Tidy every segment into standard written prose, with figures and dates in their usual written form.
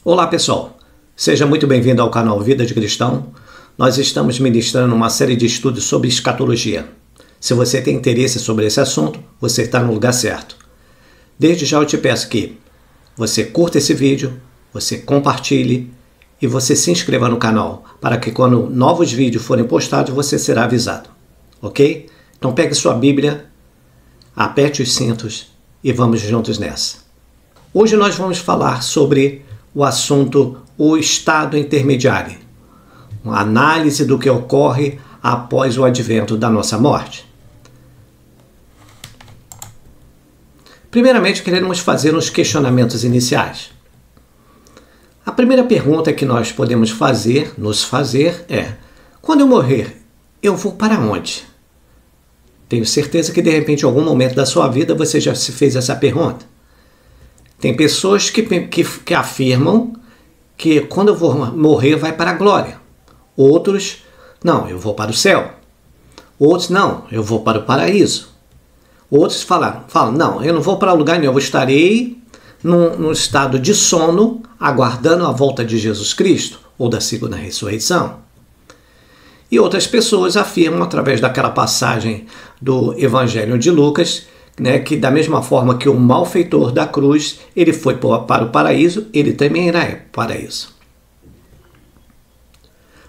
Olá pessoal, seja muito bem-vindo ao canal Vida de Cristão. Nós estamos ministrando uma série de estudos sobre escatologia. Se você tem interesse sobre esse assunto, você está no lugar certo. Desde já eu te peço que você curta esse vídeo, você compartilhe e você se inscreva no canal, para que quando novos vídeos forem postados, você será avisado. Ok? Então pegue sua Bíblia, aperte os cintos e vamos juntos nessa. Hoje nós vamos falar sobre o assunto o estado intermediário, uma análise do que ocorre após o advento da nossa morte. Primeiramente, queremos fazer uns questionamentos iniciais. A primeira pergunta que nós podemos nos fazer é: quando eu morrer, eu vou para onde? Tenho certeza que de repente em algum momento da sua vida você já se fez essa pergunta. Tem pessoas que afirmam que quando eu vou morrer vai para a glória. Outros, não, eu vou para o céu. Outros, não, eu vou para o paraíso. Outros falam, não, eu não vou para lugar nenhum, eu estarei num estado de sono, aguardando a volta de Jesus Cristo, ou da segunda ressurreição. E outras pessoas afirmam, através daquela passagem do Evangelho de Lucas, que da mesma forma que o malfeitor da cruz, ele foi para o paraíso, ele também irá para o paraíso.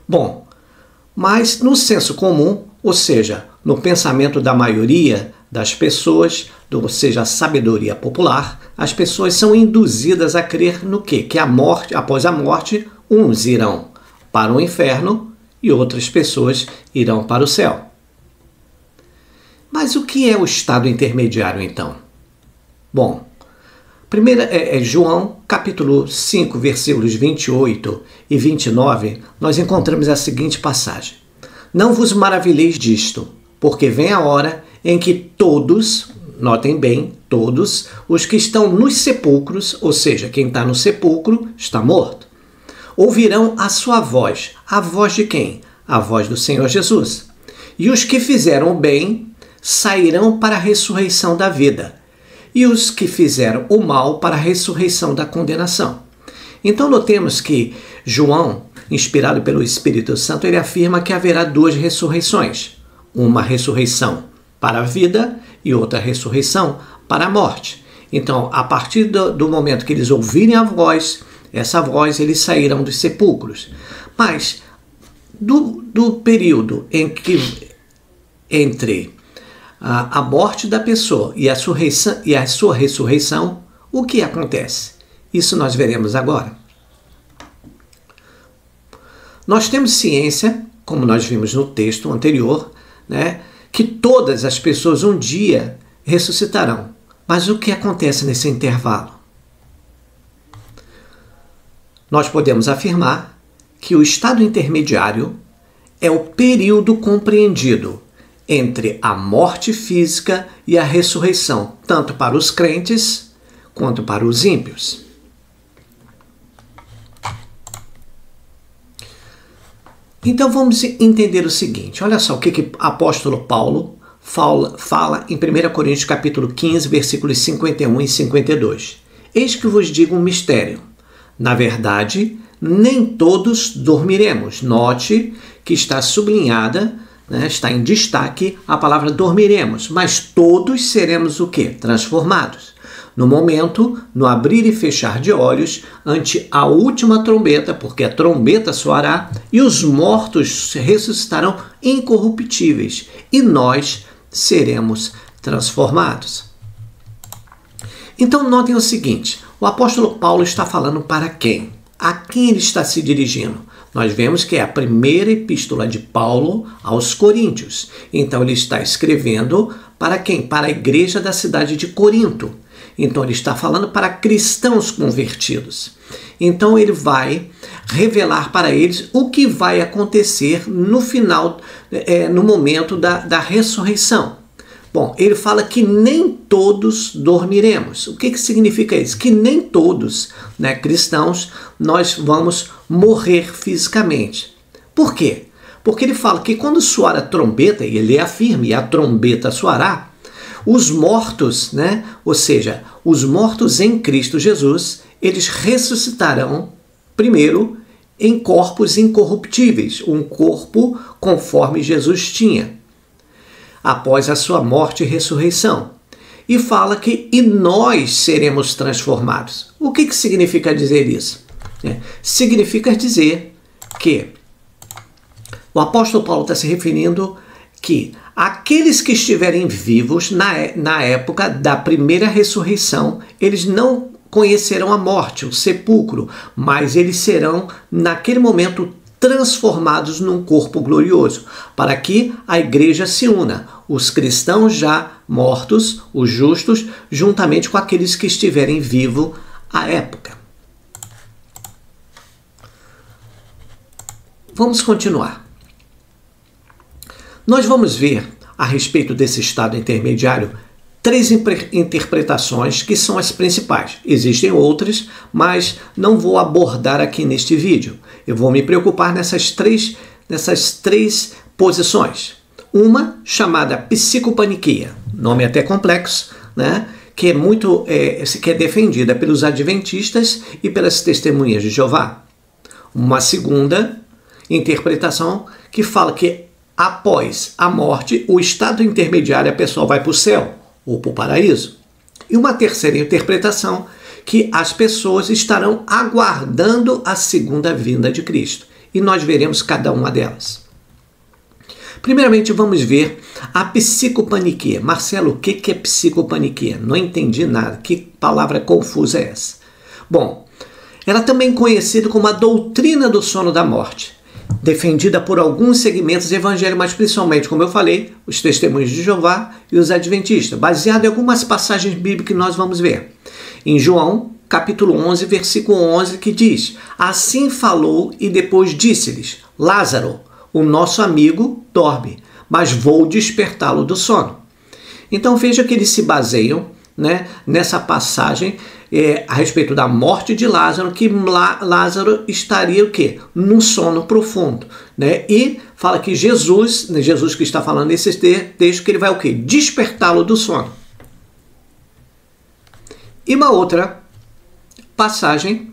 Bom, mas no senso comum, ou seja, no pensamento da maioria das pessoas, ou seja, a sabedoria popular, as pessoas são induzidas a crer no quê? Que após a morte, uns irão para o inferno e outras pessoas irão para o céu. Mas o que é o estado intermediário, então? Bom, primeiro é João, capítulo 5, versículos 28 e 29, nós encontramos a seguinte passagem: Não vos maravilheis disto, porque vem a hora em que todos, notem bem, todos os que estão nos sepulcros, ou seja, quem está no sepulcro está morto, ouvirão a sua voz. A voz de quem? A voz do Senhor Jesus. E os que fizeram o bem sairão para a ressurreição da vida, e os que fizeram o mal para a ressurreição da condenação. Então notemos que João, inspirado pelo Espírito Santo, ele afirma que haverá duas ressurreições, uma ressurreição para a vida e outra ressurreição para a morte. Então, a partir do momento que eles ouvirem a voz, essa voz, eles sairão dos sepulcros. Mas do período entre a morte da pessoa e a sua ressurreição, o que acontece? Isso nós veremos agora. Nós temos ciência, como nós vimos no texto anterior, que todas as pessoas um dia ressuscitarão. Mas o que acontece nesse intervalo? Nós podemos afirmar que o estado intermediário é o período compreendido entre a morte física e a ressurreição, tanto para os crentes quanto para os ímpios. Então vamos entender o seguinte, olha só o que o apóstolo Paulo fala em 1 Coríntios capítulo 15, versículos 51 e 52. Eis que vos digo um mistério. Na verdade, nem todos dormiremos. Note que está sublinhada, está em destaque a palavra dormiremos, mas todos seremos o quê? Transformados. No momento, no abrir e fechar de olhos, ante a última trombeta, porque a trombeta soará, e os mortos ressuscitarão incorruptíveis, e nós seremos transformados. Então notem o seguinte, o apóstolo Paulo está falando para quem? A quem ele está se dirigindo? Nós vemos que é a primeira epístola de Paulo aos Coríntios. Então ele está escrevendo para quem? Para a igreja da cidade de Corinto. Então ele está falando para cristãos convertidos. Então ele vai revelar para eles o que vai acontecer no final, no momento da ressurreição. Bom, ele fala que nem todos dormiremos. O que significa isso? Que nem todos, cristãos, nós vamos morrer fisicamente. Por quê? Porque ele fala que quando soar a trombeta, e ele afirma, e a trombeta soará, os mortos, ou seja, os mortos em Cristo Jesus, eles ressuscitarão Primeiro, em corpos incorruptíveis, um corpo conforme Jesus tinha, após a sua morte e ressurreição. E fala que e nós seremos transformados. O que significa dizer isso? Significa dizer que o apóstolo Paulo está se referindo que aqueles que estiverem vivos na época da primeira ressurreição, eles não conhecerão a morte, o sepulcro, mas eles serão, naquele momento, transformados num corpo glorioso, para que a igreja se una, os cristãos já mortos, os justos, juntamente com aqueles que estiverem vivos à época. Vamos continuar. Nós vamos ver, a respeito desse estado intermediário, 3 interpretações que são as principais. Existem outras, mas não vou abordar aqui neste vídeo. Eu vou me preocupar nessas três posições. Uma chamada psicopaniquia, nome até complexo, né? Que é defendida pelos adventistas e pelas testemunhas de Jeová. Uma segunda interpretação que fala que após a morte, o estado intermediário, a pessoa vai para o céu ou para o paraíso. E uma terceira interpretação, que as pessoas estarão aguardando a segunda vinda de Cristo. E nós veremos cada uma delas. Primeiramente, vamos ver a psicopaniquia. Marcelo, o que é psicopaniquia? Não entendi nada. Que palavra confusa é essa? Bom, ela é também conhecida como a doutrina do sono da morte, defendida por alguns segmentos evangélicos, mas principalmente, como eu falei, os testemunhos de Jeová e os adventistas, baseado em algumas passagens bíblicas que nós vamos ver. Em João, capítulo 11, versículo 11, que diz: assim falou e depois disse-lhes: Lázaro, o nosso amigo, dorme, mas vou despertá-lo do sono. Então veja que eles se baseiam, né, nessa passagem a respeito da morte de Lázaro, que Lázaro estaria o quê? Num sono profundo, né? E fala que Jesus que está falando nesse texto, que ele vai o quê? Despertá-lo do sono. E uma outra passagem,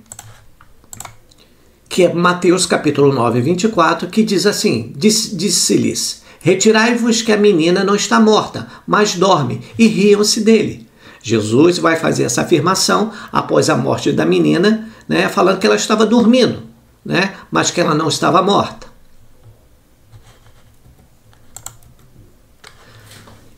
que é Mateus capítulo 9, 24, que diz assim: disse-lhes, retirai-vos que a menina não está morta, mas dorme, e riam-se dele. Jesus vai fazer essa afirmação após a morte da menina, né, falando que ela estava dormindo, né, mas que ela não estava morta.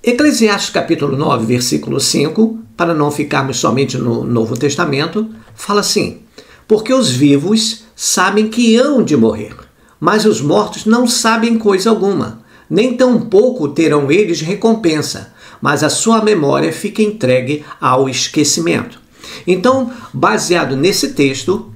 Eclesiastes capítulo 9, versículo 5, para não ficarmos somente no Novo Testamento, fala assim: porque os vivos sabem que hão de morrer, mas os mortos não sabem coisa alguma, nem tampouco terão eles recompensa, mas a sua memória fica entregue ao esquecimento. Então, baseado nesse texto,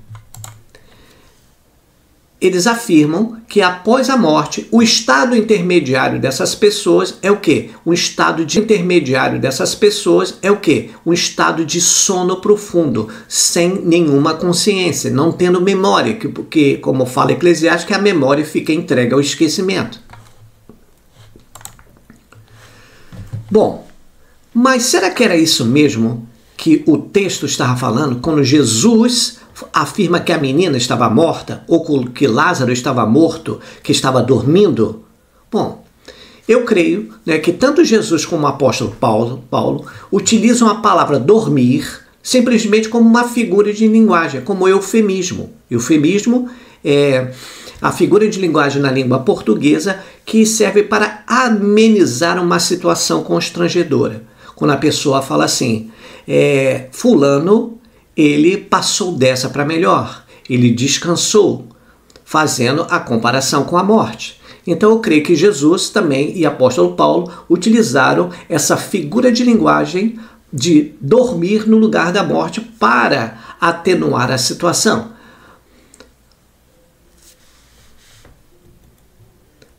eles afirmam que após a morte, o estado intermediário dessas pessoas é o quê? Um estado intermediário dessas pessoas é o quê? Um estado de sono profundo, sem nenhuma consciência, não tendo memória, porque, como fala Eclesiastes, que a memória fica entregue ao esquecimento. Bom, mas será que era isso mesmo que o texto estava falando quando Jesus afirma que a menina estava morta ou que Lázaro estava morto, que estava dormindo? Bom, eu creio, né, que tanto Jesus como o apóstolo Paulo utilizam a palavra dormir simplesmente como uma figura de linguagem, como eufemismo. Eufemismo é a figura de linguagem na língua portuguesa que serve para amenizar uma situação constrangedora. Quando a pessoa fala assim, fulano, ele passou dessa para melhor, ele descansou, fazendo a comparação com a morte. Então eu creio que Jesus também e apóstolo Paulo utilizaram essa figura de linguagem de dormir no lugar da morte para atenuar a situação.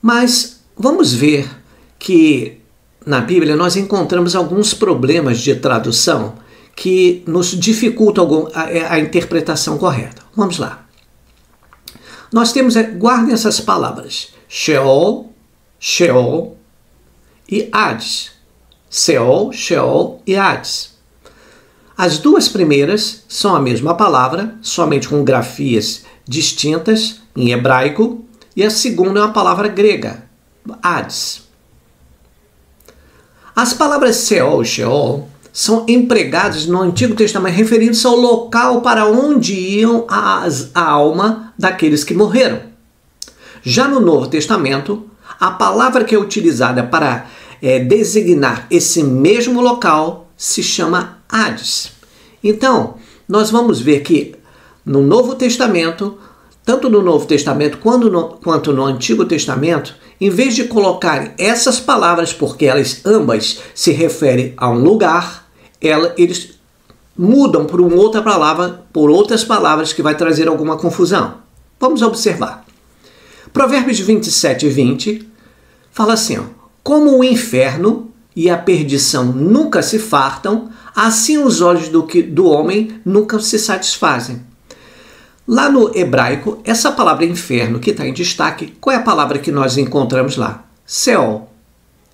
Mas vamos ver que na Bíblia nós encontramos alguns problemas de tradução que nos dificultam a interpretação correta. Vamos lá. Nós temos, guardem essas palavras, Sheol, Sheol e Hades. Seol, Sheol e Hades. As duas primeiras são a mesma palavra, somente com grafias distintas em hebraico, e a segunda é uma palavra grega, Hades. As palavras Seol e Sheol são empregadas no Antigo Testamento referindo-se ao local para onde iam a alma daqueles que morreram. Já no Novo Testamento, a palavra que é utilizada para designar esse mesmo local se chama Hades. Então, nós vamos ver que no Novo Testamento, tanto no Novo Testamento quanto no Antigo Testamento, em vez de colocar essas palavras, porque elas ambas se referem a um lugar, eles mudam por uma outra palavra, por outras palavras que vai trazer alguma confusão. Vamos observar. Provérbios 27 e 20 fala assim, ó, como o inferno e a perdição nunca se fartam, assim os olhos do homem nunca se satisfazem. Lá no hebraico, essa palavra inferno que está em destaque, qual é a palavra que nós encontramos lá? Seol.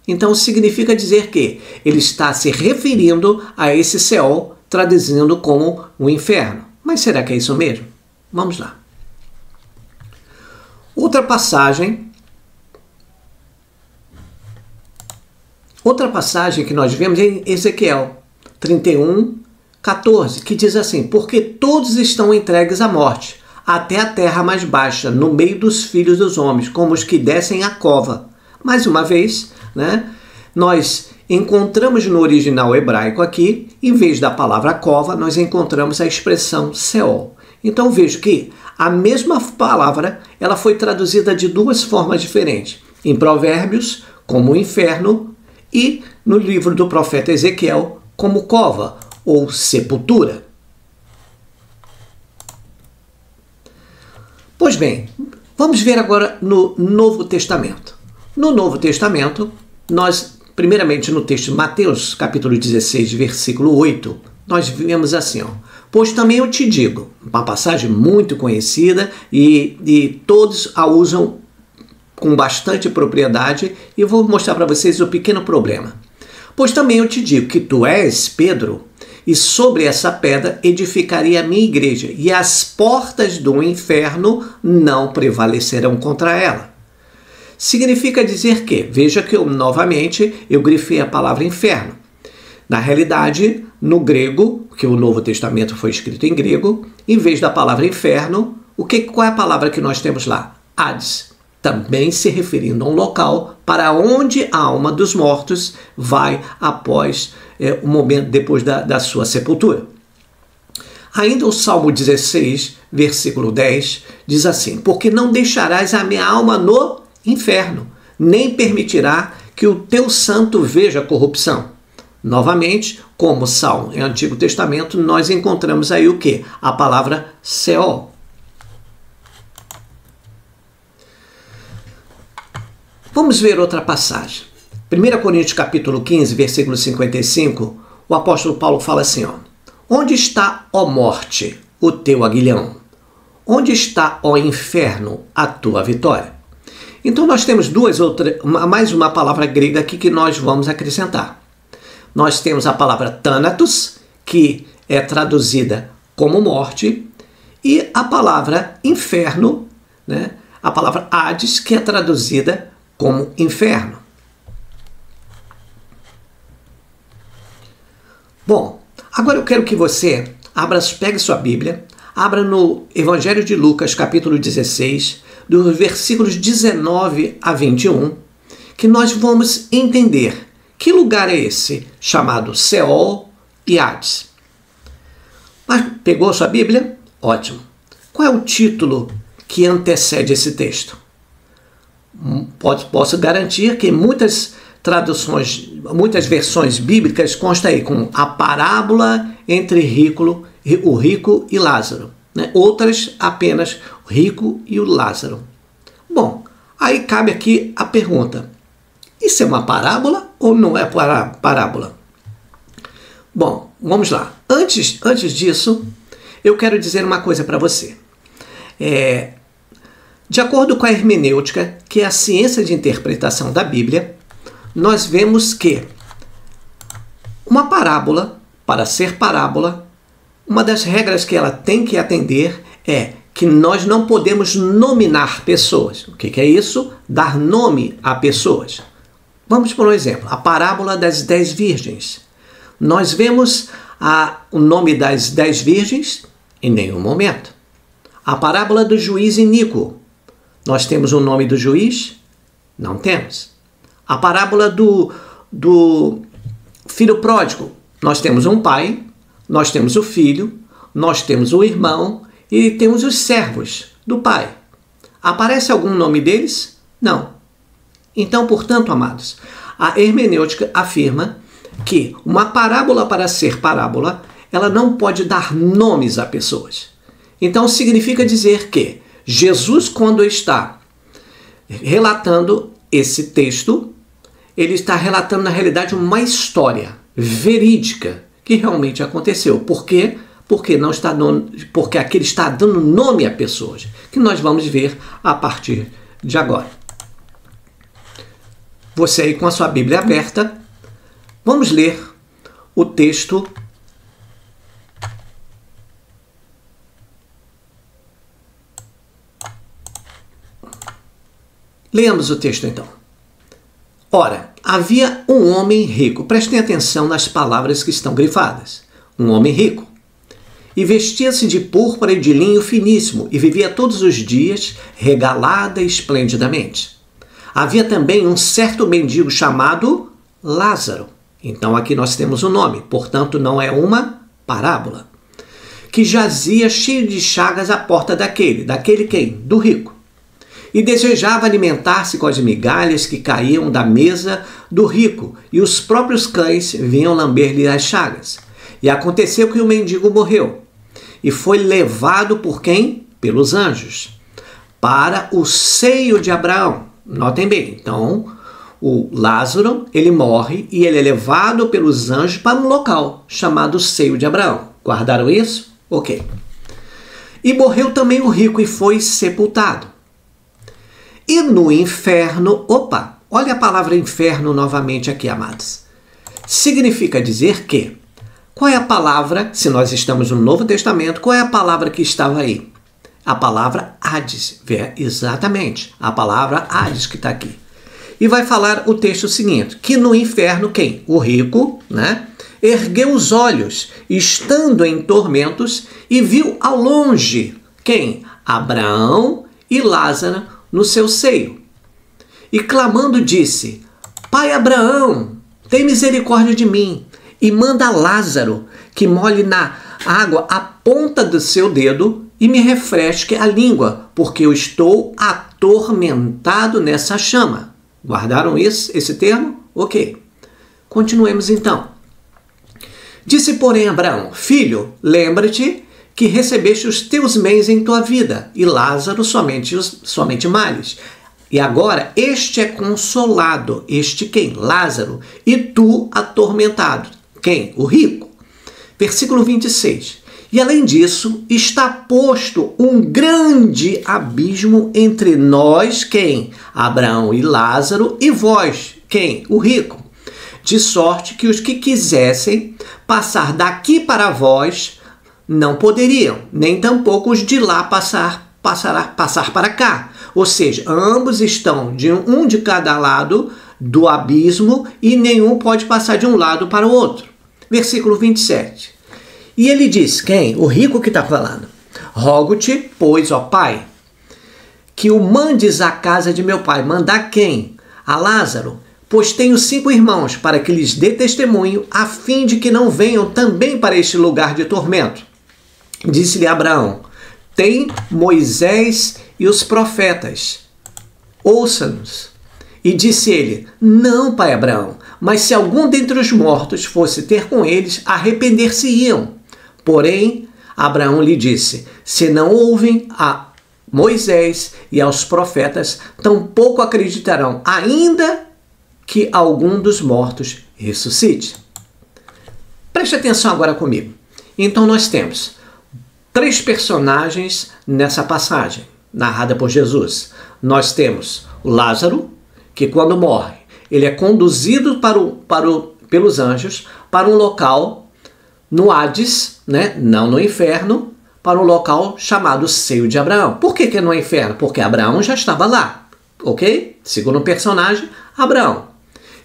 Então significa dizer que ele está se referindo a esse Seol, traduzindo como o inferno. Mas será que é isso mesmo? Vamos lá. Outra passagem que nós vemos é em Ezequiel 31, 14, que diz assim, porque todos estão entregues à morte, até a terra mais baixa, no meio dos filhos dos homens, como os que descem à cova. Mais uma vez, nós encontramos no original hebraico aqui, em vez da palavra cova, nós encontramos a expressão Seol. Então vejo que a mesma palavra ela foi traduzida de duas formas diferentes. Em Provérbios, como inferno, e no livro do profeta Ezequiel, como cova ou sepultura. Pois bem, vamos ver agora no Novo Testamento. No Novo Testamento, nós, primeiramente no texto de Mateus, capítulo 16, versículo 8, nós vemos assim, ó, pois também eu te digo, uma passagem muito conhecida e todos a usam com bastante propriedade, e eu vou mostrar para vocês o pequeno problema. Pois também eu te digo que tu és Pedro, e sobre essa pedra edificarei a minha igreja, e as portas do inferno não prevalecerão contra ela. Significa dizer que, veja que novamente eu grifei a palavra inferno. Na realidade, no grego, que o Novo Testamento foi escrito em grego, em vez da palavra inferno, qual é a palavra que nós temos lá? Hades. Também se referindo a um local para onde a alma dos mortos vai após o momento depois da sua sepultura. Ainda o Salmo 16, versículo 10, diz assim, porque não deixarás a minha alma no inferno, nem permitirá que o teu santo veja corrupção. Novamente, como Salmo em Antigo Testamento, nós encontramos aí o quê? A palavra Seol. Vamos ver outra passagem. 1 Coríntios capítulo 15, versículo 55, o apóstolo Paulo fala assim, ó, onde está, ó morte, o teu aguilhão? Onde está, ó inferno, a tua vitória? Então nós temos mais uma palavra grega aqui que nós vamos acrescentar. Nós temos a palavra Thanatos, que é traduzida como morte, e a palavra inferno, a palavra Hades, que é traduzida como inferno. Bom, agora eu quero que você pegue sua Bíblia, abra no Evangelho de Lucas, capítulo 16, dos versículos 19 a 21, que nós vamos entender que lugar é esse chamado Seol e Hades. Mas pegou sua Bíblia? Ótimo. Qual é o título que antecede esse texto? Posso garantir que muitas traduções, muitas versões bíblicas consta aí com a parábola entre o rico e Lázaro. Outras apenas o rico e o Lázaro. Bom, aí cabe aqui a pergunta, isso é uma parábola ou não é parábola? Bom, vamos lá. Antes disso, eu quero dizer uma coisa para você. De acordo com a hermenêutica, que é a ciência de interpretação da Bíblia, nós vemos que uma parábola, para ser parábola, uma das regras que ela tem que atender é que nós não podemos nominar pessoas. O que é isso? Dar nome a pessoas. Vamos por um exemplo, a parábola das 10 virgens. Nós vemos o nome das 10 virgens em nenhum momento. A parábola do juiz iníquo. Nós temos o nome do juiz? Não temos. A parábola do filho pródigo. Nós temos um pai, nós temos o filho, nós temos o irmão e temos os servos do pai. Aparece algum nome deles? Não. Então, portanto, amados, a hermenêutica afirma que uma parábola, para ser parábola, ela não pode dar nomes a pessoas. Então, significa dizer que Jesus, quando está relatando esse texto, ele está relatando, na realidade, uma história verídica que realmente aconteceu. Por quê? Porque aqui ele está dando nome a pessoas, que nós vamos ver a partir de agora. Você aí com a sua Bíblia aberta, vamos ler o texto. Leamos o texto então. Ora, havia um homem rico. Prestem atenção nas palavras que estão grifadas. Um homem rico. E vestia-se de púrpura e de linho finíssimo, e vivia todos os dias regalada esplendidamente. Havia também um certo mendigo chamado Lázaro. Então aqui nós temos o nome, portanto não é uma parábola. Que jazia cheio de chagas à porta daquele quem? Do rico. E desejava alimentar-se com as migalhas que caíam da mesa do rico, e os próprios cães vinham lamber-lhe as chagas. E aconteceu que o mendigo morreu, e foi levado por quem? Pelos anjos, para o seio de Abraão. Notem bem, então, o Lázaro, ele morre e ele é levado pelos anjos para um local chamado seio de Abraão. Guardaram isso? Ok. E morreu também o rico e foi sepultado. E no inferno, olha a palavra inferno novamente aqui, amados. Significa dizer que, qual é a palavra, se nós estamos no Novo Testamento, qual é a palavra que estava aí? A palavra Hades, exatamente, a palavra Hades que está aqui. E vai falar o texto seguinte, que no inferno quem? O rico, né? Ergueu os olhos, estando em tormentos, e viu ao longe quem? Abraão e Lázaro no seu seio. E clamando disse, Pai Abraão, tem misericórdia de mim, e manda Lázaro que molhe na água a ponta do seu dedo e me refresque a língua, porque eu estou atormentado nessa chama. Guardaram esse termo? Ok. Continuemos então. Disse, porém, Abraão, filho, lembra-te que recebeste os teus bens em tua vida, e Lázaro somente males. E agora este é consolado, este quem? Lázaro, e tu atormentado. Quem? O rico. Versículo 26. E além disso, está posto um grande abismo entre nós, quem? Abraão e Lázaro, e vós, quem? O rico. De sorte que os que quisessem passar daqui para vós não poderiam, nem tampouco os de lá passar para cá. Ou seja, ambos estão de cada lado do abismo e nenhum pode passar de um lado para o outro. Versículo 27. E ele diz, quem? O rico que está falando. Rogo-te, pois, ó Pai, que o mandes à casa de meu pai. Mandar quem? A Lázaro, pois tenho 5 irmãos, para que lhes dê testemunho, a fim de que não venham também para este lugar de tormento. Disse-lhe Abraão, tem Moisés e os profetas, ouça-nos. E disse ele, não, pai Abraão, mas se algum dentre os mortos fosse ter com eles, arrepender-se-iam. Porém, Abraão lhe disse, se não ouvem a Moisés e aos profetas, tampouco acreditarão, ainda que algum dos mortos ressuscite. Preste atenção agora comigo. Então nós temos 3 personagens nessa passagem, narrada por Jesus. Nós temos o Lázaro, que quando morre, ele é conduzido pelos anjos para um local no Hades, né? Não no inferno, para um local chamado seio de Abraão. Por que não é inferno? Porque Abraão já estava lá, ok? Segundo o personagem, Abraão.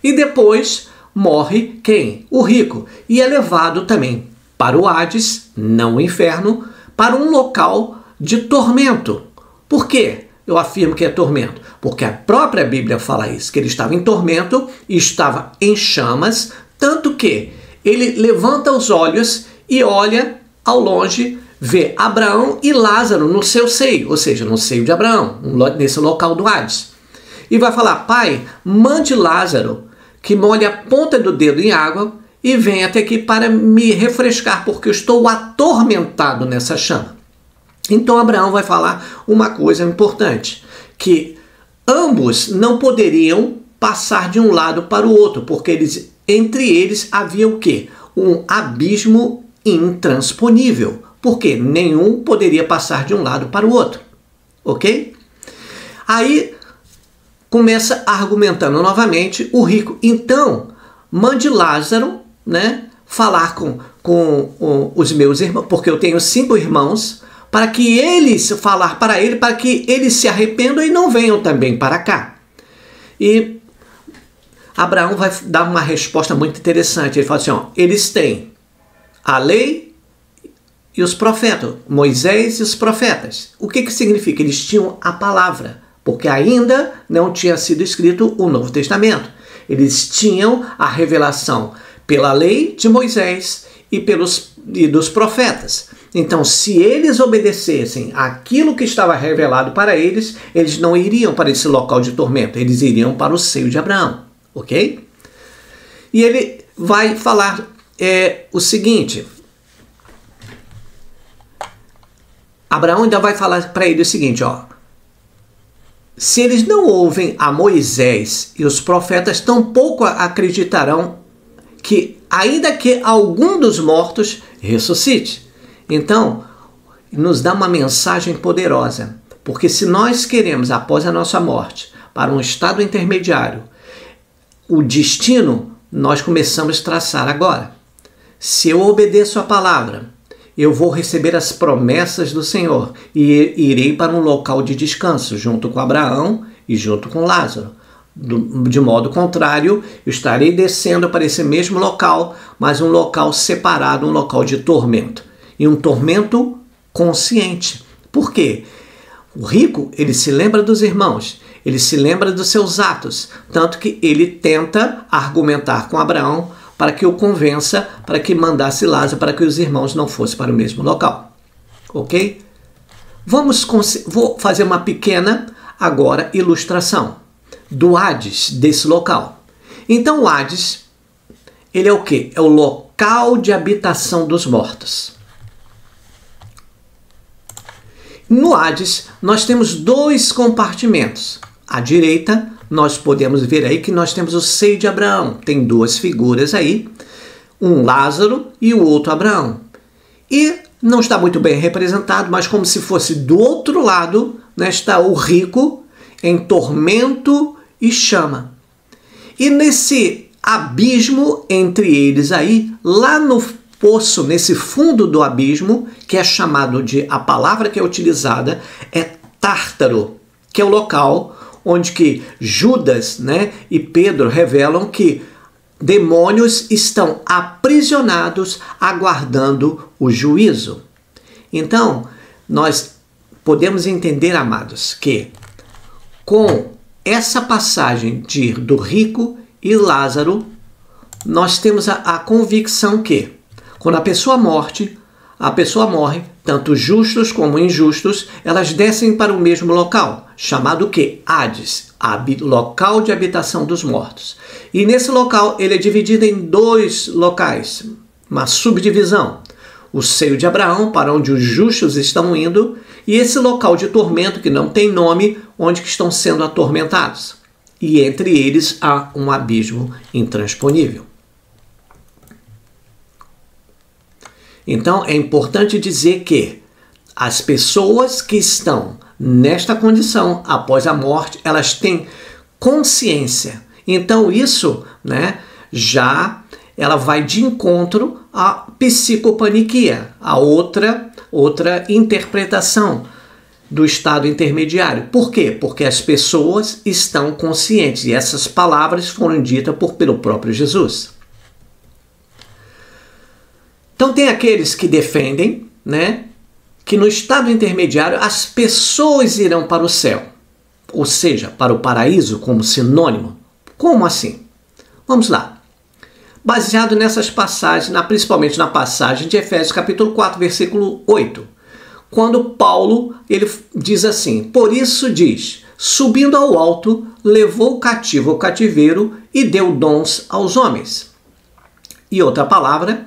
E depois morre quem? O rico. E é levado também para o Hades, não o inferno, para um local de tormento. Por quê? Eu afirmo que é tormento. Porque a própria Bíblia fala isso, que ele estava em tormento e estava em chamas, tanto que ele levanta os olhos e olha ao longe, vê Abraão e Lázaro no seu seio, ou seja, no seio de Abraão, nesse local do Hades. E vai falar: Pai, mande Lázaro que molhe a ponta do dedo em água e venha até aqui para me refrescar, porque eu estou atormentado nessa chama. Então Abraão vai falar uma coisa importante, que ambos não poderiam passar de um lado para o outro, porque entre eles havia o quê? Um abismo intransponível, porque nenhum poderia passar de um lado para o outro, ok? Aí começa argumentando novamente o rico. Então, mande Lázaro, né, falar com os meus irmãos, porque eu tenho 5 irmãos, para que eles, falar para ele, para que eles se arrependam e não venham também para cá. E Abraão vai dar uma resposta muito interessante. Ele fala assim, ó, eles têm a lei e os profetas, Moisés e os profetas. O que significa? Eles tinham a palavra, porque ainda não tinha sido escrito o Novo Testamento. Eles tinham a revelação pela lei de Moisés e dos profetas. Então, se eles obedecessem aquilo que estava revelado para eles, eles não iriam para esse local de tormento, eles iriam para o seio de Abraão, ok? E ele vai falar o seguinte, Abraão ainda vai falar para ele o seguinte, ó, se eles não ouvem a Moisés e os profetas, tampouco acreditarão que, ainda que algum dos mortos ressuscite. Então, nos dá uma mensagem poderosa, porque se nós queremos, após a nossa morte, para um estado intermediário, o destino nós começamos a traçar agora. Se eu obedeço a palavra, eu vou receber as promessas do Senhor e irei para um local de descanso, junto com Abraão e junto com Lázaro. De modo contrário, eu estarei descendo para esse mesmo local, mas um local separado, um local de tormento. E um tormento consciente. Por quê? O rico, ele se lembra dos irmãos, ele se lembra dos seus atos, tanto que ele tenta argumentar com Abraão para que o convença, para que mandasse Lázaro, para que os irmãos não fossem para o mesmo local. Ok? Vou fazer uma pequena, agora, ilustração do Hades, desse local. Então o Hades, ele é o quê? É o local de habitação dos mortos. No Hades, nós temos 2 compartimentos. À direita, nós podemos ver aí que nós temos o seio de Abraão. Tem 2 figuras aí, um Lázaro e o outro Abraão. E não está muito bem representado, mas como se fosse do outro lado, né, está o rico em tormento e chama. E nesse abismo entre eles aí, lá no poço, nesse fundo do abismo, que é chamado de, a palavra que é utilizada é Tártaro, que é o local onde que Judas, né, e Pedro revelam que demônios estão aprisionados aguardando o juízo. Então, nós podemos entender, amados, que com essa passagem do rico e Lázaro, nós temos a convicção que quando a pessoa morre, tanto justos como injustos, elas descem para o mesmo local, chamado que? Hades, local de habitação dos mortos. E nesse local ele é dividido em 2 locais, uma subdivisão. O seio de Abraão, para onde os justos estão indo, e esse local de tormento, que não tem nome, onde que estão sendo atormentados. E entre eles há um abismo intransponível. Então, é importante dizer que as pessoas que estão nesta condição após a morte, elas têm consciência. Então, isso, né, já ela vai de encontro à psicopaniquia, a outra interpretação do estado intermediário. Por quê? Porque as pessoas estão conscientes e essas palavras foram ditas pelo próprio Jesus. Então tem aqueles que defendem, né, que no estado intermediário as pessoas irão para o céu, ou seja, para o paraíso como sinônimo. Como assim? Vamos lá. Baseado nessas passagens, principalmente na passagem de Efésios capítulo 4, versículo 8, quando Paulo ele diz assim: por isso diz, subindo ao alto, levou o cativo ao cativeiro e deu dons aos homens. E outra palavra,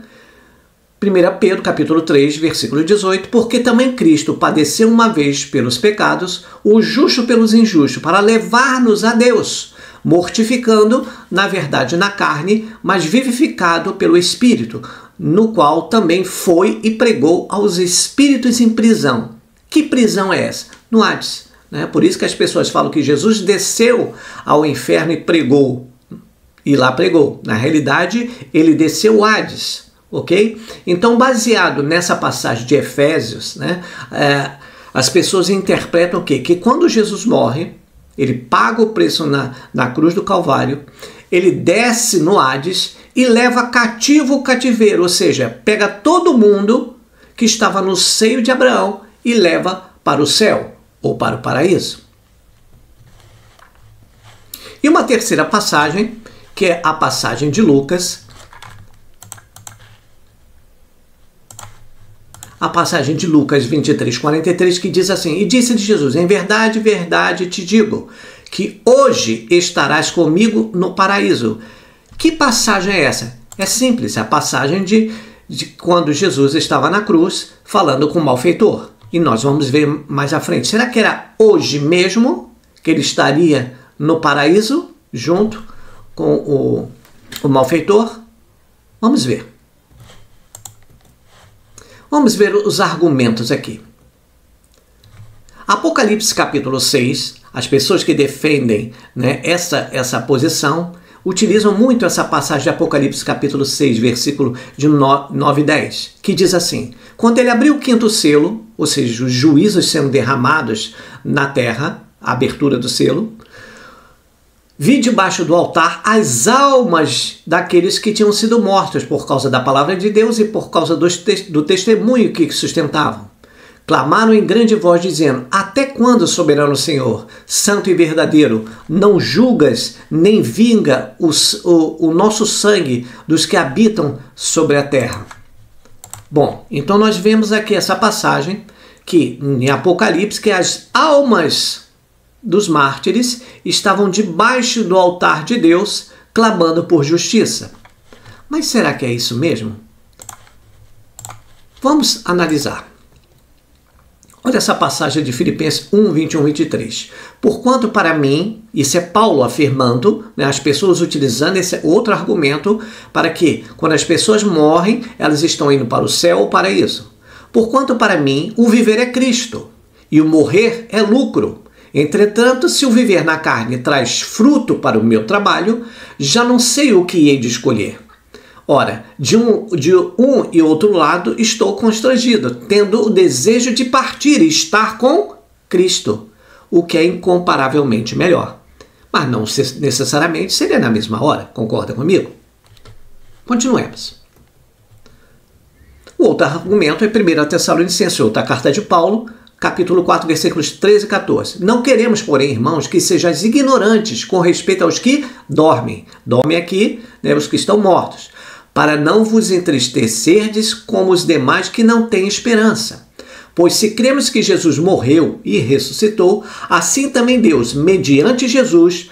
1 Pedro capítulo 3, versículo 18, porque também Cristo padeceu uma vez pelos pecados, o justo pelos injustos, para levar-nos a Deus, mortificando, na verdade, na carne, mas vivificado pelo Espírito, no qual também foi e pregou aos espíritos em prisão. Que prisão é essa? No Hades. Né? Por isso que as pessoas falam que Jesus desceu ao inferno e pregou. E lá pregou. Na realidade, ele desceu ao Hades. Ok? Então, baseado nessa passagem de Efésios, né, as pessoas interpretam o quê? Que quando Jesus morre, ele paga o preço na cruz do Calvário, ele desce no Hades e leva cativo o cativeiro, ou seja, pega todo mundo que estava no seio de Abraão e leva para o céu ou para o paraíso. E uma terceira passagem, que é a passagem de Lucas, a passagem de Lucas 23, 43, que diz assim: e disse-lhe Jesus, em verdade, verdade te digo, que hoje estarás comigo no paraíso. Que passagem é essa? É simples, é a passagem de quando Jesus estava na cruz falando com o malfeitor. E nós vamos ver mais à frente. Será que era hoje mesmo que ele estaria no paraíso junto com o malfeitor? Vamos ver. Vamos ver os argumentos aqui. Apocalipse capítulo 6, as pessoas que defendem, né, essa posição, utilizam muito essa passagem de Apocalipse capítulo 6, versículo de 9 e 10, que diz assim: quando ele abriu o quinto selo, ou seja, os juízos sendo derramados na terra, a abertura do selo, vi debaixo do altar as almas daqueles que tinham sido mortos por causa da palavra de Deus e por causa do testemunho que sustentavam. Clamaram em grande voz, dizendo: até quando, soberano Senhor, santo e verdadeiro, não julgas nem vinga o nosso sangue dos que habitam sobre a terra? Bom, então nós vemos aqui essa passagem que em Apocalipse, que as almas dos mártires estavam debaixo do altar de Deus, clamando por justiça. Mas será que é isso mesmo? Vamos analisar. Olha essa passagem de Filipenses 1, 21 e 23. Porquanto para mim, isso é Paulo afirmando, né, as pessoas utilizando esse outro argumento para que, quando as pessoas morrem, elas estão indo para o céu ou paraíso. Porquanto para mim, o viver é Cristo e o morrer é lucro. Entretanto, se o viver na carne traz fruto para o meu trabalho, já não sei o que hei de escolher. Ora, de um e outro lado estou constrangido, tendo o desejo de partir e estar com Cristo, o que é incomparavelmente melhor. Mas não necessariamente seria na mesma hora, concorda comigo? Continuemos. O outro argumento é 1 Tessalonicenses, outra carta de Paulo, capítulo 4, versículos 13 e 14. Não queremos, porém, irmãos, que sejais ignorantes com respeito aos que dormem. Dormem aqui, né, os que estão mortos, para não vos entristecerdes como os demais que não têm esperança. Pois se cremos que Jesus morreu e ressuscitou, assim também Deus, mediante Jesus,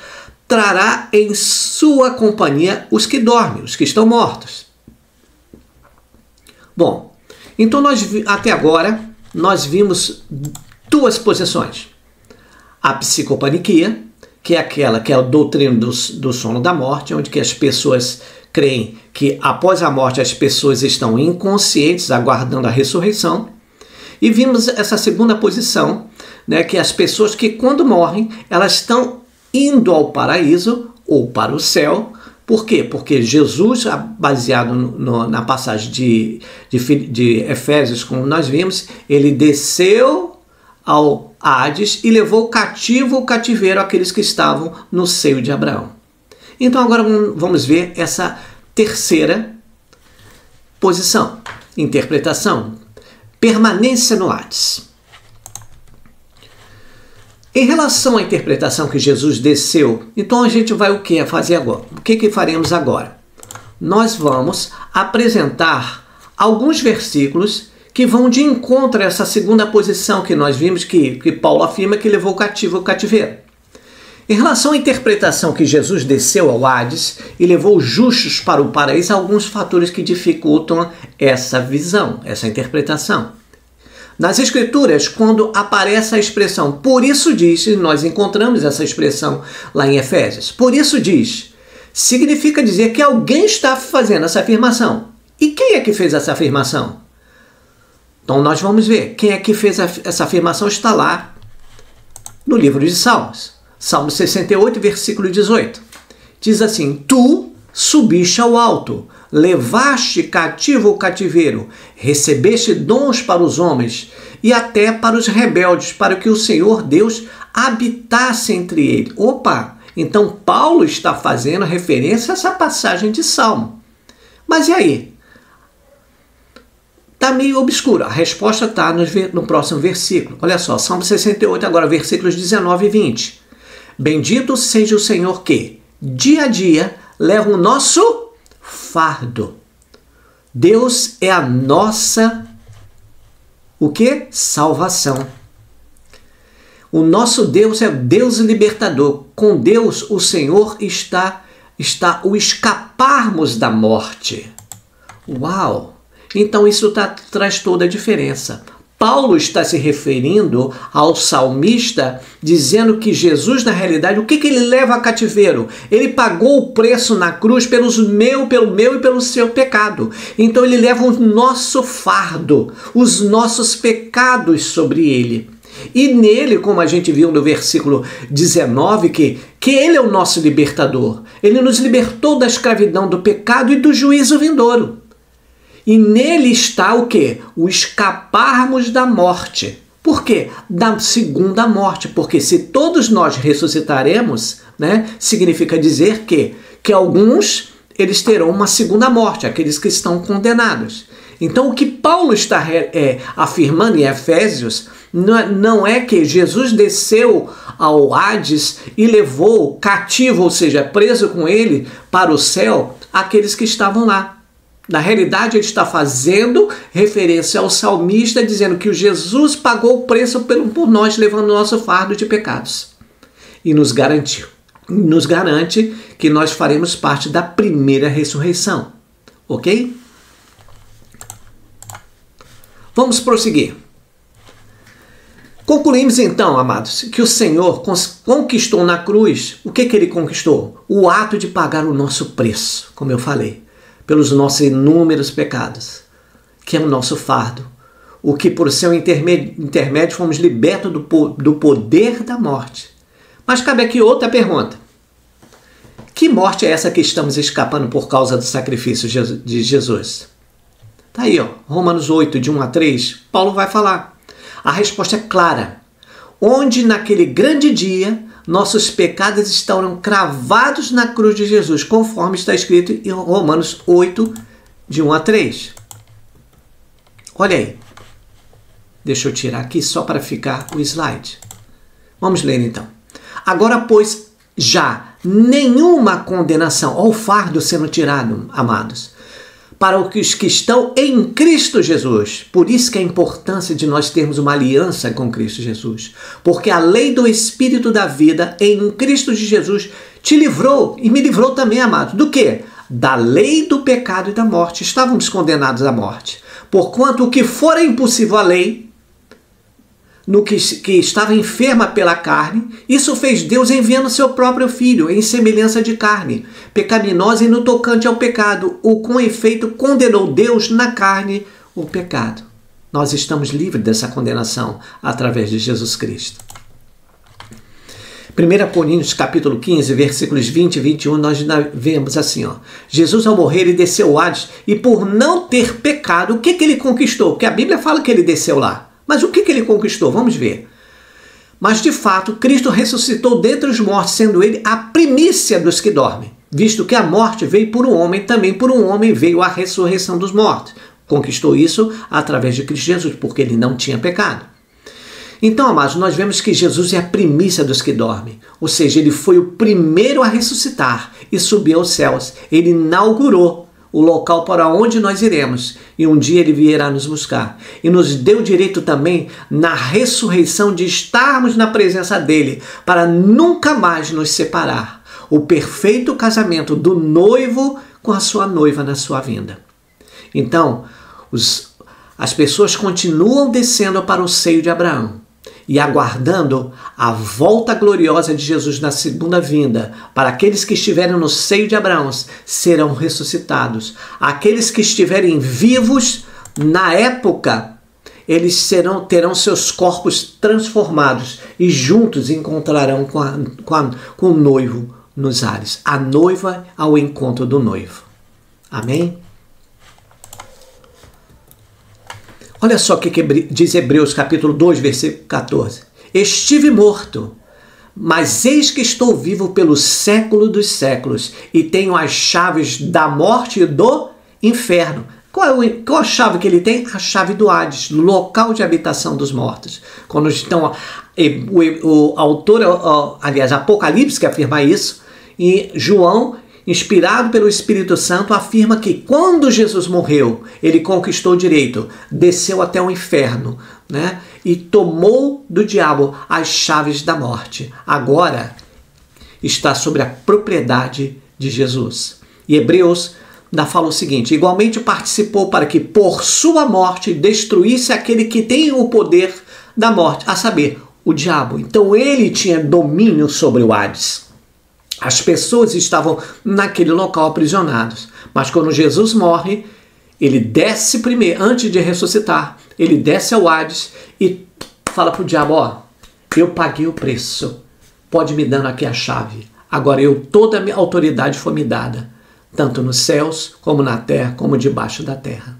trará em sua companhia os que dormem, os que estão mortos. Bom, então até agora nós vimos duas posições. A psicopaniquia, que é aquela que é a doutrina do sono da morte, onde que as pessoas creem que após a morte as pessoas estão inconscientes, aguardando a ressurreição. E vimos essa segunda posição, né, que as pessoas que quando morrem, elas estão indo ao paraíso ou para o céu, Por quê? Porque Jesus, baseado na passagem de Efésios, como nós vimos, ele desceu ao Hades e levou cativo o cativeiro aqueles que estavam no seio de Abraão. Então agora vamos ver essa terceira posição, interpretação, permanência no Hades. Em relação à interpretação que Jesus desceu, então a gente vai o que fazer agora? O que faremos agora? Nós vamos apresentar alguns versículos que vão de encontro a essa segunda posição que nós vimos, que Paulo afirma que levou cativo o cativeiro. Em relação à interpretação que Jesus desceu ao Hades e levou os justos para o paraíso, há alguns fatores que dificultam essa visão, essa interpretação. Nas Escrituras, quando aparece a expressão, por isso diz, nós encontramos essa expressão lá em Efésios, por isso diz, significa dizer que alguém está fazendo essa afirmação. E quem é que fez essa afirmação? Então nós vamos ver, quem é que fez essa afirmação está lá no livro de Salmos. Salmo 68, versículo 18. Diz assim, tu subiste ao alto, levaste cativo o cativeiro, recebeste dons para os homens e até para os rebeldes, para que o Senhor Deus habitasse entre eles. Opa! Então Paulo está fazendo referência a essa passagem de Salmo. Mas e aí? Está meio obscuro. A resposta está no próximo versículo. Olha só, Salmo 68, agora versículos 19 e 20. Bendito seja o Senhor que, dia a dia, leva o nosso fardo. Deus é a nossa, o quê? Salvação. O nosso Deus é o Deus libertador. Com Deus, o Senhor está o escaparmos da morte. Uau! Então isso traz toda a diferença. Paulo está se referindo ao salmista, dizendo que Jesus, na realidade, o que ele leva a cativeiro? Ele pagou o preço na cruz pelo meu e pelo seu pecado. Então ele leva o nosso fardo, os nossos pecados sobre ele. E nele, como a gente viu no versículo 19, que ele é o nosso libertador. Ele nos libertou da escravidão do pecado e do juízo vindouro. E nele está o quê? O escaparmos da morte. Por quê? Da segunda morte. Porque se todos nós ressuscitaremos, né, significa dizer que alguns eles terão uma segunda morte, aqueles que estão condenados. Então o que Paulo está afirmando em Efésios não é que Jesus desceu ao Hades e levou cativo, ou seja, preso com ele para o céu, aqueles que estavam lá. Na realidade, ele está fazendo referência ao salmista, dizendo que o Jesus pagou o preço por nós, levando o nosso fardo de pecados. E nos garante que nós faremos parte da primeira ressurreição. Ok? Vamos prosseguir. Concluímos então, amados, que o Senhor conquistou na cruz, o que ele conquistou? O ato de pagar o nosso preço, como eu falei, pelos nossos inúmeros pecados, que é o nosso fardo, o que por seu intermédio fomos libertos do poder da morte. Mas cabe aqui outra pergunta. Que morte é essa que estamos escapando por causa do sacrifício de Jesus? Está aí, ó, Romanos 8, de 1 a 3, Paulo vai falar. A resposta é clara. Onde naquele grande dia nossos pecados estarão cravados na cruz de Jesus, conforme está escrito em Romanos 8, de 1 a 3. Olha aí. Deixa eu tirar aqui só para ficar o slide. Vamos ler então. Agora, pois, já nenhuma condenação, ó, o fardo sendo tirado, amados, para os que estão em Cristo Jesus. Por isso que a importância de nós termos uma aliança com Cristo Jesus. Porque a lei do Espírito da vida em Cristo de Jesus te livrou e me livrou também, amados. Do quê? Da lei do pecado e da morte. Estávamos condenados à morte. Porquanto o que fora impossível à lei, no que estava enferma pela carne, isso fez Deus enviando seu próprio Filho, em semelhança de carne, pecaminosa e no tocante ao pecado, o com efeito condenou Deus na carne o pecado. Nós estamos livres dessa condenação através de Jesus Cristo. 1 Coríntios capítulo 15, versículos 20 e 21, nós vemos assim, ó. Jesus ao morrer, ele desceu o Hades, e por não ter pecado, o que ele conquistou? Porque a Bíblia fala que ele desceu lá. Mas o que ele conquistou? Vamos ver. Mas de fato, Cristo ressuscitou dentre os mortos, sendo ele a primícia dos que dormem. Visto que a morte veio por um homem, também por um homem veio a ressurreição dos mortos. Conquistou isso através de Cristo Jesus, porque ele não tinha pecado. Então, amados, nós vemos que Jesus é a primícia dos que dormem. Ou seja, ele foi o primeiro a ressuscitar e subir aos céus. Ele inaugurou o local para onde nós iremos. E um dia ele virá nos buscar. E nos deu direito também, na ressurreição, de estarmos na presença dele, para nunca mais nos separar. O perfeito casamento do noivo com a sua noiva na sua vinda. Então, as pessoas continuam descendo para o seio de Abraão e aguardando a volta gloriosa de Jesus na segunda vinda. Para aqueles que estiverem no seio de Abraão, serão ressuscitados. Aqueles que estiverem vivos na época, eles terão seus corpos transformados e juntos encontrarão com o noivo nos ares. A noiva ao encontro do noivo. Amém? Olha só o que diz Hebreus capítulo 2, versículo 14. Estive morto, mas eis que estou vivo pelo século dos séculos e tenho as chaves da morte e do inferno. Qual a chave que ele tem? A chave do Hades, local de habitação dos mortos. Quando estão, o autor, aliás, Apocalipse que afirma isso, e João, inspirado pelo Espírito Santo, afirma que quando Jesus morreu, ele conquistou o direito, desceu até o inferno, né? E tomou do diabo as chaves da morte. Agora está sobre a propriedade de Jesus. E Hebreus ainda fala o seguinte: igualmente participou para que por sua morte destruísse aquele que tem o poder da morte, a saber, o diabo. Então ele tinha domínio sobre o Hades. As pessoas estavam naquele local aprisionados. Mas quando Jesus morre, ele desce primeiro, antes de ressuscitar, ele desce ao Hades e fala para o diabo: ó, eu paguei o preço, pode me dando aqui a chave. Agora toda a minha autoridade foi me dada, tanto nos céus, como na terra, como debaixo da terra.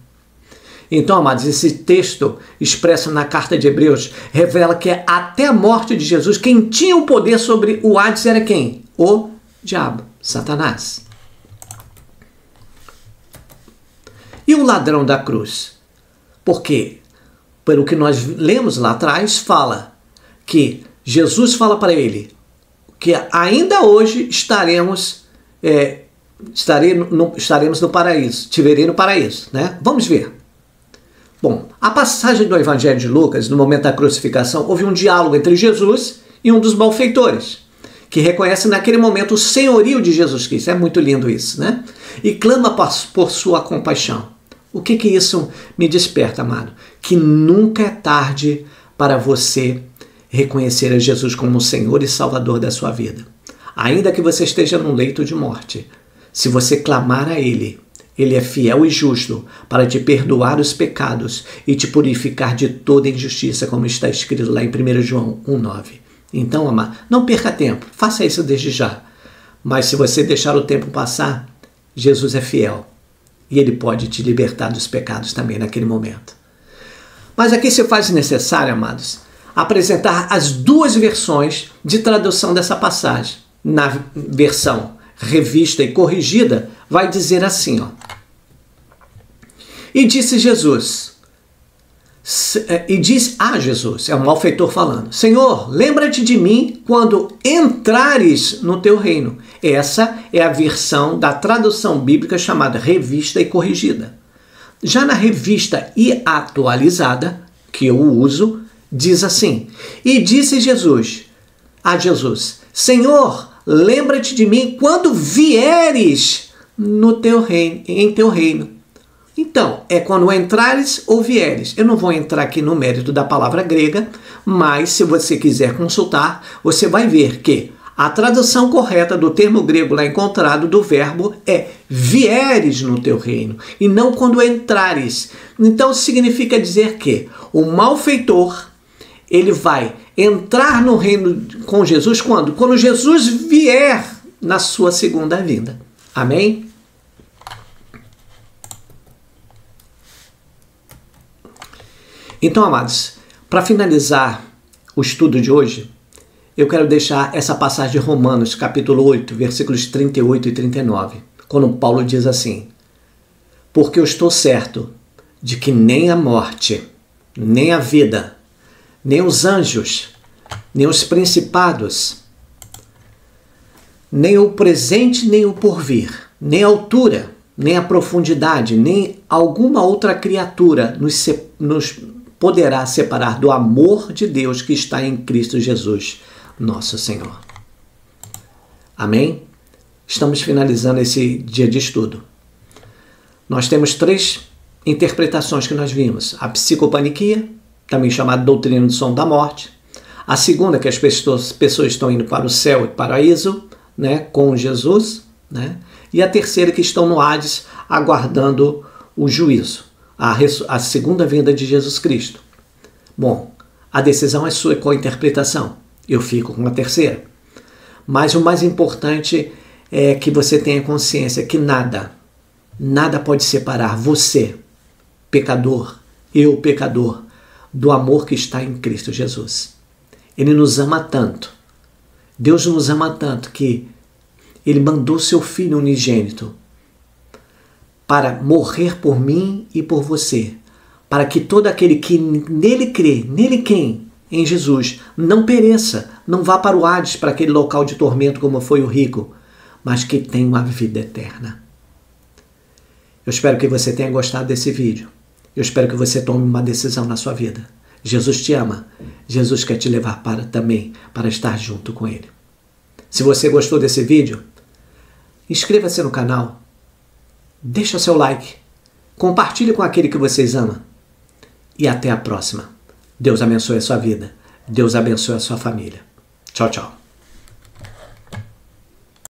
Então, amados, esse texto expresso na carta de Hebreus revela que até a morte de Jesus, quem tinha o poder sobre o Hades era quem? O diabo, Satanás. E o ladrão da cruz? Porque, pelo que nós lemos lá atrás, fala que Jesus fala para ele que ainda hoje estaremos no paraíso, te verei no paraíso, né? Vamos ver. Bom, a passagem do Evangelho de Lucas, no momento da crucificação, houve um diálogo entre Jesus e um dos malfeitores, que reconhece naquele momento o senhorio de Jesus Cristo. É muito lindo isso, né? E clama por sua compaixão. O que isso me desperta, amado? Que nunca é tarde para você reconhecer a Jesus como o Senhor e Salvador da sua vida. Ainda que você esteja num leito de morte, se você clamar a Ele, Ele é fiel e justo para te perdoar os pecados e te purificar de toda injustiça, como está escrito lá em 1 João 1,9. Então, amado, não perca tempo, faça isso desde já. Mas se você deixar o tempo passar, Jesus é fiel e Ele pode te libertar dos pecados também naquele momento. Mas aqui se faz necessário, amados, apresentar as duas versões de tradução dessa passagem. Na versão revista e corrigida, vai dizer assim, ó. E disse Jesus, e diz a Jesus, é o malfeitor falando: Senhor, lembra-te de mim quando entrares no teu reino. Essa é a versão da tradução bíblica chamada revista e corrigida. Já na revista e atualizada, que eu uso, diz assim: e disse Jesus a Jesus, Senhor, lembra-te de mim quando vieres no teu reino, em teu reino. Então, é quando entrares ou vieres. Eu não vou entrar aqui no mérito da palavra grega, mas se você quiser consultar, você vai ver que a tradução correta do termo grego lá encontrado do verbo é vieres no teu reino, e não quando entrares. Então, significa dizer que o malfeitor, ele vai entrar no reino com Jesus quando? Quando Jesus vier na sua segunda vinda. Amém? Então, amados, para finalizar o estudo de hoje, eu quero deixar essa passagem de Romanos, capítulo 8, versículos 38 e 39, quando Paulo diz assim: porque eu estou certo de que nem a morte, nem a vida, nem os anjos, nem os principados, nem o presente, nem o porvir, nem a altura, nem a profundidade, nem alguma outra criatura nos poderá separar do amor de Deus que está em Cristo Jesus, nosso Senhor. Amém? Estamos finalizando esse dia de estudo. Nós temos 3 interpretações que nós vimos. A psicopaniquia, também chamada doutrina do som da morte. A segunda, que as pessoas estão indo para o céu e paraíso, né, com Jesus, né? E a terceira, que estão no Hades aguardando o juízo, a segunda vinda de Jesus Cristo. Bom, a decisão é sua com a interpretação. Eu fico com a terceira. Mas o mais importante é que você tenha consciência que nada pode separar você, pecador, eu, pecador, do amor que está em Cristo Jesus. Ele nos ama tanto, Deus nos ama tanto que Ele mandou seu Filho unigênito para morrer por mim e por você, para que todo aquele que nele crê, nele quem? Em Jesus, não pereça, não vá para o Hades, para aquele local de tormento como foi o rico, mas que tenha uma vida eterna. Eu espero que você tenha gostado desse vídeo. Eu espero que você tome uma decisão na sua vida. Jesus te ama. Jesus quer te levar também para estar junto com Ele. Se você gostou desse vídeo, inscreva-se no canal. Deixa seu like. Compartilhe com aquele que vocês amam. E até a próxima. Deus abençoe a sua vida. Deus abençoe a sua família. Tchau, tchau.